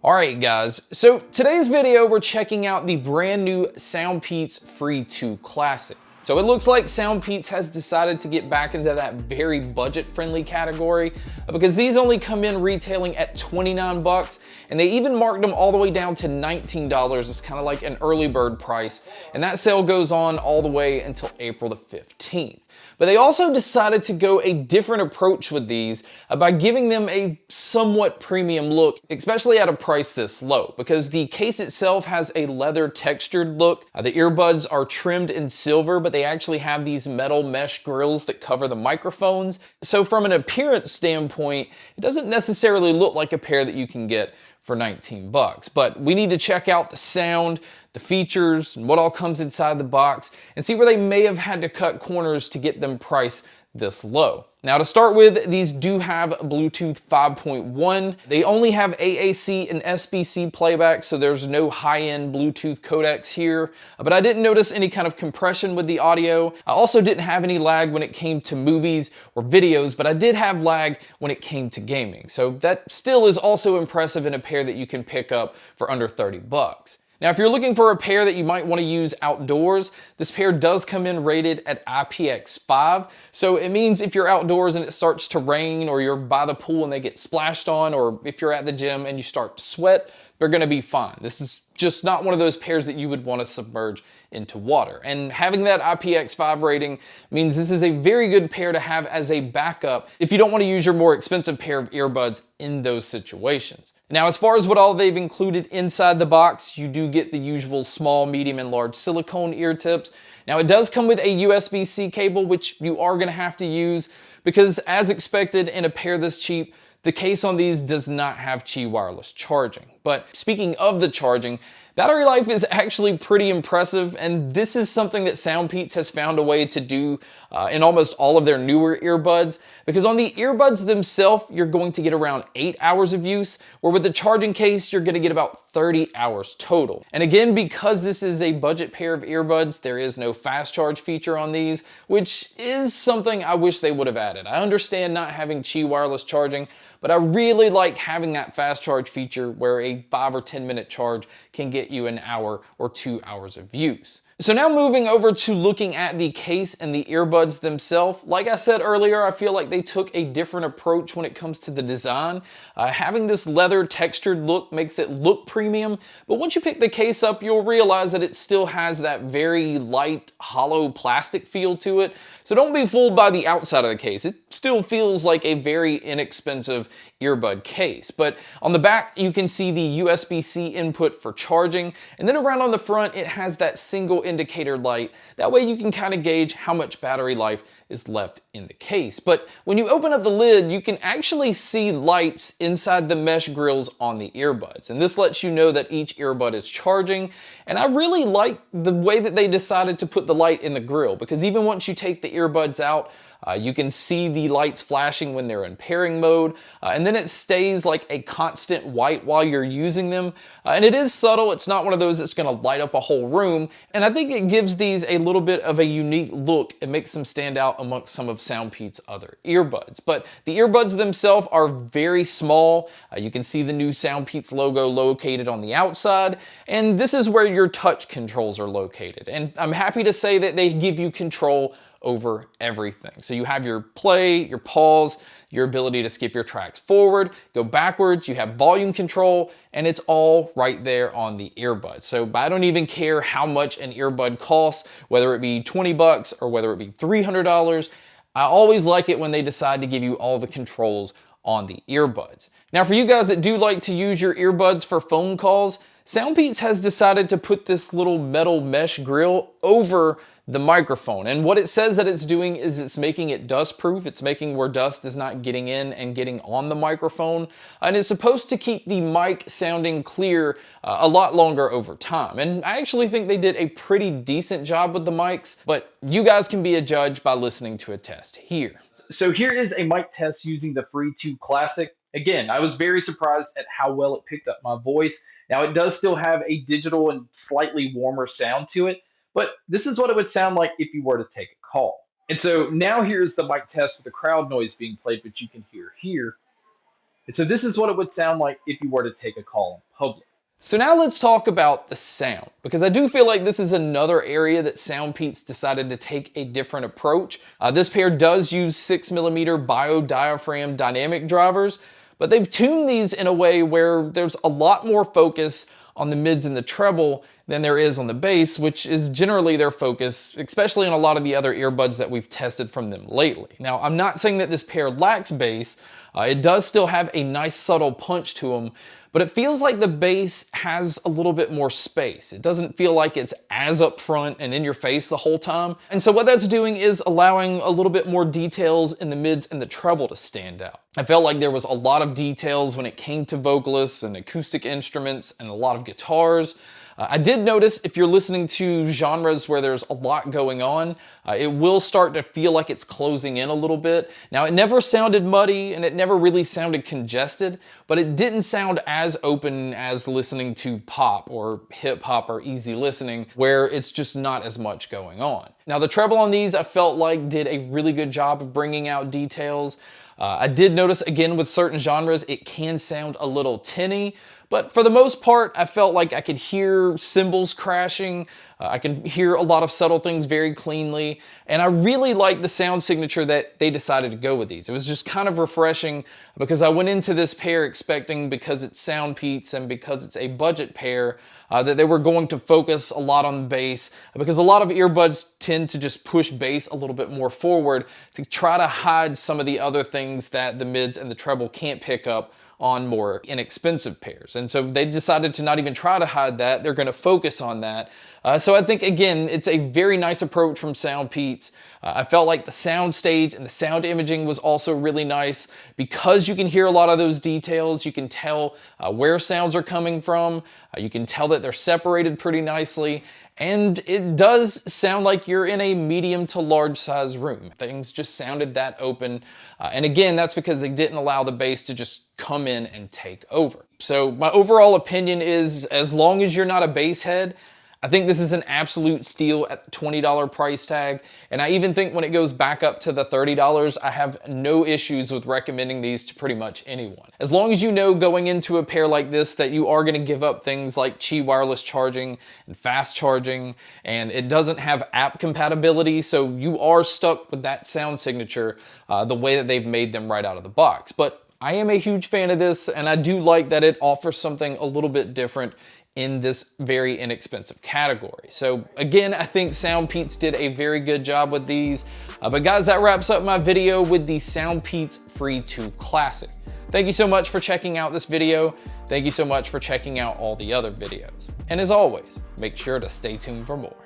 Alright guys, so today's video we're checking out the brand new SoundPEATS Free2 Classic. So it looks like SoundPEATS has decided to get back into that very budget-friendly category because these only come in retailing at 29 bucks, and they even marked them all the way down to $19. It's kind of like an early bird price, and that sale goes on all the way until April the 15th. But they also decided to go a different approach with these by giving them a somewhat premium look, especially at a price this low, because the case itself has a leather textured look. The earbuds are trimmed in silver, but they actually have these metal mesh grills that cover the microphones. So from an appearance standpoint, it doesn't necessarily look like a pair that you can get for 19 bucks. But we need to check out the sound, the features, and what all comes inside the box, and see where they may have had to cut corners to get them priced this low. Now to start with, these do have Bluetooth 5.1. They only have AAC and SBC playback, so there's no high-end Bluetooth codecs here. But I didn't notice any kind of compression with the audio. I also didn't have any lag when it came to movies or videos, but I did have lag when it came to gaming. So that still is also impressive in a pair that you can pick up for under 30 bucks. Now, if you're looking for a pair that you might want to use outdoors, this pair does come in rated at IPX5. So it means if you're outdoors and it starts to rain, or you're by the pool and they get splashed on, or if you're at the gym and you start to sweat, they're going to be fine. This is just not one of those pairs that you would want to submerge into water. And having that IPX5 rating means this is a very good pair to have as a backup if you don't want to use your more expensive pair of earbuds in those situations. Now, as far as what all they've included inside the box, you do get the usual small, medium, and large silicone ear tips. Now, it does come with a USB-C cable, which you are going to have to use because, as expected in a pair this cheap, the case on these does not have Qi wireless charging. But speaking of the charging, battery life is actually pretty impressive, and this is something that SoundPEATS has found a way to do in almost all of their newer earbuds, because on the earbuds themselves, you're going to get around 8 hours of use, where with the charging case, you're gonna get about 30 hours total. And again, because this is a budget pair of earbuds, there is no fast charge feature on these, which is something I wish they would have added. I understand not having Qi wireless charging, but I really like having that fast charge feature where a 5 or 10 minute charge can get you an hour or 2 hours of use. So now moving over to looking at the case and the earbuds themselves, like I said earlier, I feel like they took a different approach when it comes to the design. Having this leather textured look makes it look premium, but once you pick the case up, you'll realize that it still has that very light, hollow plastic feel to it. So don't be fooled by the outside of the case. It still feels like a very inexpensive earbud case. But on the back, you can see the USB-C input for charging. And then around on the front, it has that single indicator light. That way you can kind of gauge how much battery life is left in the case. But when you open up the lid, you can actually see lights inside the mesh grills on the earbuds. And this lets you know that each earbud is charging. And I really like the way that they decided to put the light in the grill, because even once you take the earbuds out, you can see the lights flashing when they're in pairing mode, and then it stays like a constant white while you're using them. And it is subtle. It's not one of those that's going to light up a whole room. And I think it gives these a little bit of a unique look and makes them stand out amongst some of SoundPEATS' other earbuds. But the earbuds themselves are very small. You can see the new SoundPEATS logo located on the outside, and this is where your touch controls are located. And I'm happy to say that they give you control over everything. So you have your play, your pause, your ability to skip your tracks forward, go backwards, you have volume control, and it's all right there on the earbud. So I don't even care how much an earbud costs, whether it be 20 bucks or whether it be $300. I always like it when they decide to give you all the controls on the earbuds. Now, for you guys that do like to use your earbuds for phone calls, SoundPEATS has decided to put this little metal mesh grill over the microphone. And what it says that it's doing is it's making it dust proof. It's making where dust is not getting in and getting on the microphone. And it's supposed to keep the mic sounding clear a lot longer over time. And I actually think they did a pretty decent job with the mics, but you guys can be a judge by listening to a test here. So here is a mic test using the Free2 Classic. Again, I was very surprised at how well it picked up my voice. Now, it does still have a digital and slightly warmer sound to it, but this is what it would sound like if you were to take a call. And so now here's the mic test with the crowd noise being played, which you can hear here. And so this is what it would sound like if you were to take a call in public. So now let's talk about the sound, because I do feel like this is another area that SoundPEATS decided to take a different approach. This pair does use 6mm bio-diaphragm dynamic drivers, but they've tuned these in a way where there's a lot more focus on the mids and the treble than there is on the bass, which is generally their focus, especially on a lot of the other earbuds that we've tested from them lately. Now, I'm not saying that this pair lacks bass. It does still have a nice subtle punch to them, but it feels like the bass has a little bit more space. It doesn't feel like it's as up front and in your face the whole time. And so what that's doing is allowing a little bit more details in the mids and the treble to stand out. I felt like there was a lot of details when it came to vocalists and acoustic instruments and a lot of guitars. I did notice if you're listening to genres where there's a lot going on, it will start to feel like it's closing in a little bit. Now, it never sounded muddy and it never really sounded congested, but it didn't sound as open as listening to pop or hip hop or easy listening, where it's just not as much going on. Now, the treble on these I felt like did a really good job of bringing out details. I did notice, again, with certain genres, it can sound a little tinny, but for the most part, I felt like I could hear cymbals crashing. I can hear a lot of subtle things very cleanly, and I really like the sound signature that they decided to go with these. It was just kind of refreshing because I went into this pair expecting, because it's SoundPEATS and because it's a budget pair, that they were going to focus a lot on bass, because a lot of earbuds tend to just push bass a little bit more forward to try to hide some of the other things that the mids and the treble can't pick up on more inexpensive pairs. And so they decided to not even try to hide that. They're going to focus on that. So I think, again, it's a very nice approach from SoundPEATS. I felt like the sound stage and the sound imaging was also really nice. Because you can hear a lot of those details, you can tell where sounds are coming from. You can tell that they're separated pretty nicely. And it does sound like you're in a medium to large size room. Things just sounded that open. And again, that's because they didn't allow the bass to just come in and take over. So my overall opinion is, as long as you're not a bass head, I think this is an absolute steal at the $20 price tag. And I even think when it goes back up to the $30, I have no issues with recommending these to pretty much anyone. As long as you know going into a pair like this that you are going to give up things like Qi wireless charging and fast charging, and it doesn't have app compatibility, so you are stuck with that sound signature the way that they've made them right out of the box. But I am a huge fan of this, and I do like that it offers something a little bit different in this very inexpensive category. So again, I think SoundPEATS did a very good job with these. But guys, that wraps up my video with the SoundPEATS Free2 Classic. Thank you so much for checking out this video. Thank you so much for checking out all the other videos. And as always, make sure to stay tuned for more.